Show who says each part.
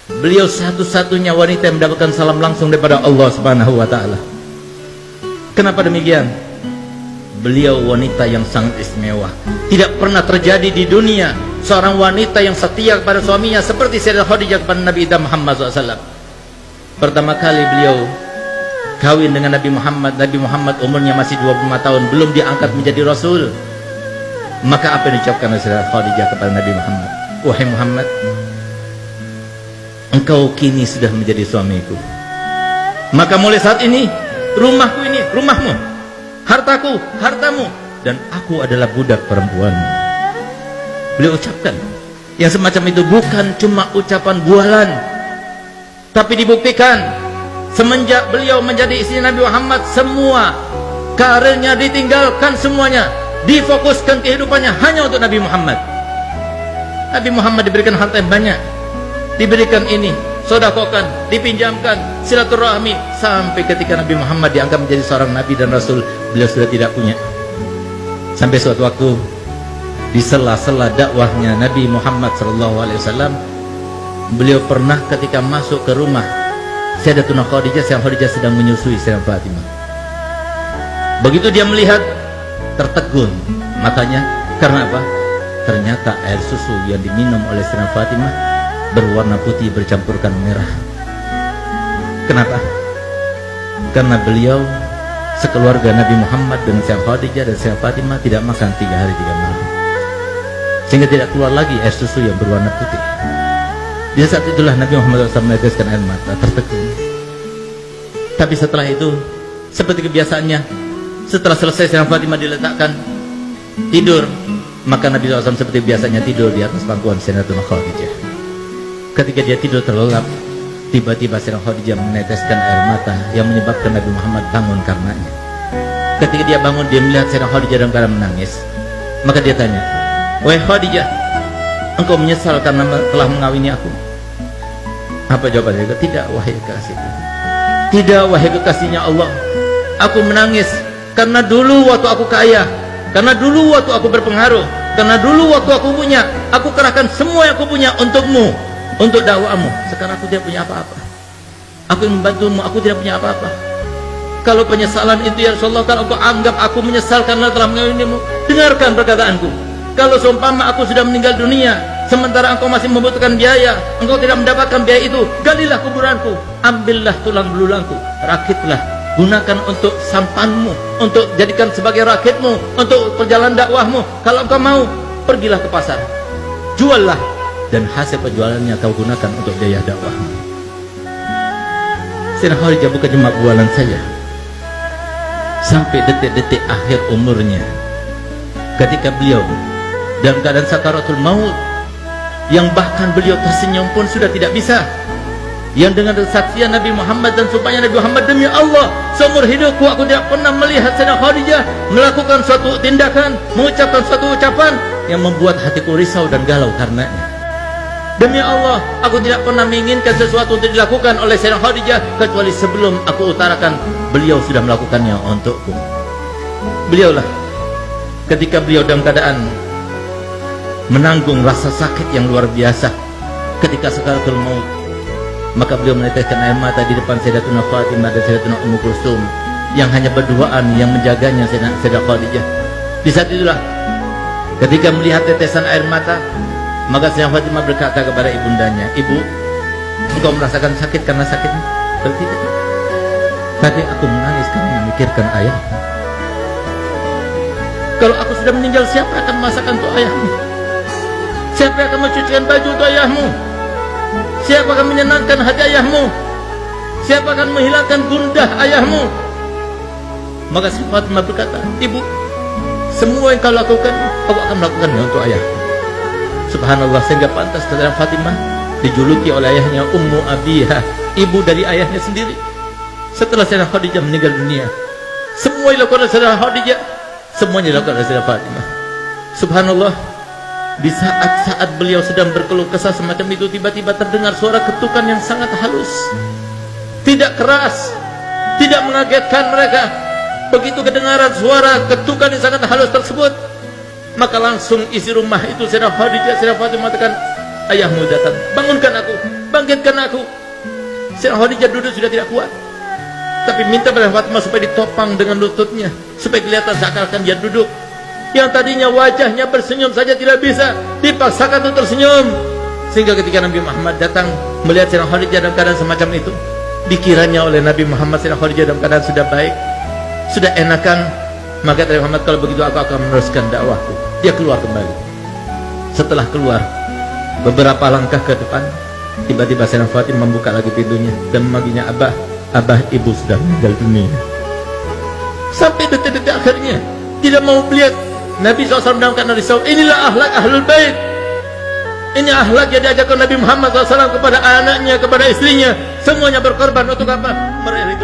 Speaker 1: Beliau satu-satunya wanita yang mendapatkan salam langsung daripada Allah Subhanahu wa taala. Kenapa demikian? Beliau wanita yang sangat istimewa. Tidak pernah terjadi di dunia seorang wanita yang setia kepada suaminya seperti Sayyidah Khadijah kepada Nabi Muhammad SAW. Pertama kali beliau kawin dengan Nabi Muhammad. Nabi Muhammad umurnya masih 25 tahun, belum diangkat menjadi Rasul. Maka apa yang diucapkan oleh Sayyidah Khadijah kepada Nabi Muhammad? Wahai Muhammad, engkau kini sudah menjadi suamiku. Maka mulai saat ini, rumahku ini rumahmu, hartaku hartamu, dan aku adalah budak perempuanmu. Beliau ucapkan yang semacam itu bukan cuma ucapan bualan, tapi dibuktikan semenjak beliau menjadi istri Nabi Muhammad, semua karirnya ditinggalkan, semuanya difokuskan kehidupannya hanya untuk Nabi Muhammad. Nabi Muhammad diberikan harta yang banyak, diberikan ini, sodakokan, dipinjamkan, silaturahmi, sampai ketika Nabi Muhammad dianggap menjadi seorang Nabi dan Rasul, beliau sudah tidak punya. Sampai suatu waktu di sela-sela dakwahnya Nabi Muhammad SAW, beliau pernah ketika masuk ke rumah Sayyidatuna Khadijah, Sayyidah Khadijah sedang menyusui Sayyidah Fatimah. Begitu dia melihat, tertegun matanya. Karena apa? Ternyata air susu yang diminum oleh Sayyidah Fatimah berwarna putih bercampurkan merah. Kenapa? Karena beliau sekeluarga Nabi Muhammad dengan Sayyidah Khadijah dan Sayyidah Fatimah tidak makan 3 hari 3 malam, sehingga tidak keluar lagi air susu yang berwarna putih. Di saat itulah Nabi Muhammad SAW meneteskan air mata, tertegun. Tapi setelah itu, seperti kebiasaannya, setelah selesai Sayyidah Fatimah diletakkan tidur, maka Nabi SAW seperti biasanya tidur di atas pangkuan Sayyidatuna Khadijah. Ketika dia tidur terlelap, tiba-tiba Sayyidah Khadijah meneteskan air mata yang menyebabkan Nabi Muhammad bangun karenanya. Ketika dia bangun, dia melihat Sayyidah Khadijah dalam keadaan menangis. Maka dia tanya, "Wahai Khadijah, engkau menyesal karena telah mengawini aku?" Apa jawabannya? "Tidak, wahai kekasihku. Tidak, wahai kekasihnya Allah. Aku menangis karena dulu waktu aku kaya, karena dulu waktu aku berpengaruh, karena dulu waktu aku punya, aku kerahkan semua yang aku punya untukmu, untuk dakwamu. Sekarang aku tidak punya apa-apa. Aku yang membantumu, aku tidak punya apa-apa. Kalau penyesalan itu ya Rasulullah, kalau kau anggap aku menyesal karena telah mengawinimu, dengarkan perkataanku. Kalau seumpama aku sudah meninggal dunia, sementara engkau masih membutuhkan biaya, engkau tidak mendapatkan biaya itu, galilah kuburanku, ambillah tulang belulangku, rakitlah, gunakan untuk sampanmu, untuk jadikan sebagai rakitmu, untuk perjalanan dakwahmu. Kalau engkau mau, pergilah ke pasar, juallah, dan hasil penjualannya kau gunakan untuk biaya dakwahmu." Sayyidah Khadijah bukan cuma bualan saja. Sampai detik-detik akhir umurnya, ketika beliau dalam keadaan sakaratul maut, yang bahkan beliau tersenyum pun sudah tidak bisa, yang dengan kesaksian Nabi Muhammad dan sumpahnya Nabi Muhammad, "Demi Allah, seumur hidupku aku tidak pernah melihat Sayyidah Khadijah melakukan suatu tindakan, mengucapkan suatu ucapan yang membuat hatiku risau dan galau karenanya. Demi Allah, aku tidak pernah menginginkan sesuatu untuk dilakukan oleh Sayyidah Khadijah kecuali sebelum aku utarakan, beliau sudah melakukannya untukku." Beliaulah ketika beliau dalam keadaan menanggung rasa sakit yang luar biasa ketika sakaratul maut, maka beliau meneteskan air mata di depan Sayyidatuna Fatimah dan Sayyidatuna Ummu Kulsum yang hanya berduaan yang menjaganya Sayyidah Khadijah. Di saat itulah ketika melihat tetesan air mata, maka Sayyidah Fatimah berkata kepada ibundanya, "Ibu, engkau merasakan sakit karena sakitmu?" "Tidak. Tadi aku menangis karena memikirkan ayah. Kalau aku sudah meninggal, siapa akan masakan untuk ayahmu? Siapa akan mencucikan baju untuk ayahmu? Siapa akan menyenangkan hati ayahmu? Siapa akan menghilangkan gundah ayahmu?" Maka Sayyidah Fatimah berkata, "Ibu, semua yang kau lakukan, aku akan melakukannya untuk ayahku." Subhanallah, sehingga pantas Sayyidah Fatimah dijuluki oleh ayahnya Ummu Abiha, ibu dari ayahnya sendiri. Setelah Sayyidah Khadijah meninggal dunia, semua yang dilakukan oleh Sayyidah Khadijah, semuanya dilakukan oleh Sayyidah Fatimah. Subhanallah, di saat-saat beliau sedang berkeluh kesah semacam itu, tiba-tiba terdengar suara ketukan yang sangat halus, tidak keras, tidak mengagetkan mereka. Begitu kedengaran suara ketukan yang sangat halus tersebut, maka langsung isi rumah itu Sayyidah Khadijah, Sayyidah Fatimah mengatakan, "Ayahmu datang, bangunkan aku, bangkitkan bangunkan aku. Sayyidah Khadijah duduk sudah tidak kuat, tapi minta pada Fatimah supaya ditopang dengan lututnya, supaya kelihatan seakan-akan dia duduk. Yang tadinya wajahnya bersenyum saja tidak bisa, dipaksakan untuk tersenyum. Sehingga ketika Nabi Muhammad datang melihat Sayyidah Khadijah dalam keadaan semacam itu, dikiranya oleh Nabi Muhammad Sayyidah Khadijah dalam keadaan sudah baik, sudah enakan. Maka Nabi Muhammad, kalau begitu aku akan meneruskan dakwahku. Dia keluar kembali. Setelah keluar beberapa langkah ke depan, tiba-tiba Sayyidah Fatimah membuka lagi pintunya dan memanggilnya, Abah, Abah, ibu sudah meninggal dunia. Sampai detik-detik akhirnya tidak mau melihat Nabi SAW dalam keadaan risau. Inilah akhlak ahlul bait. Ini akhlak yang diajarkan Nabi Muhammad SAW kepada anaknya, kepada istrinya. Semuanya berkorban untuk apa? Meraih ridho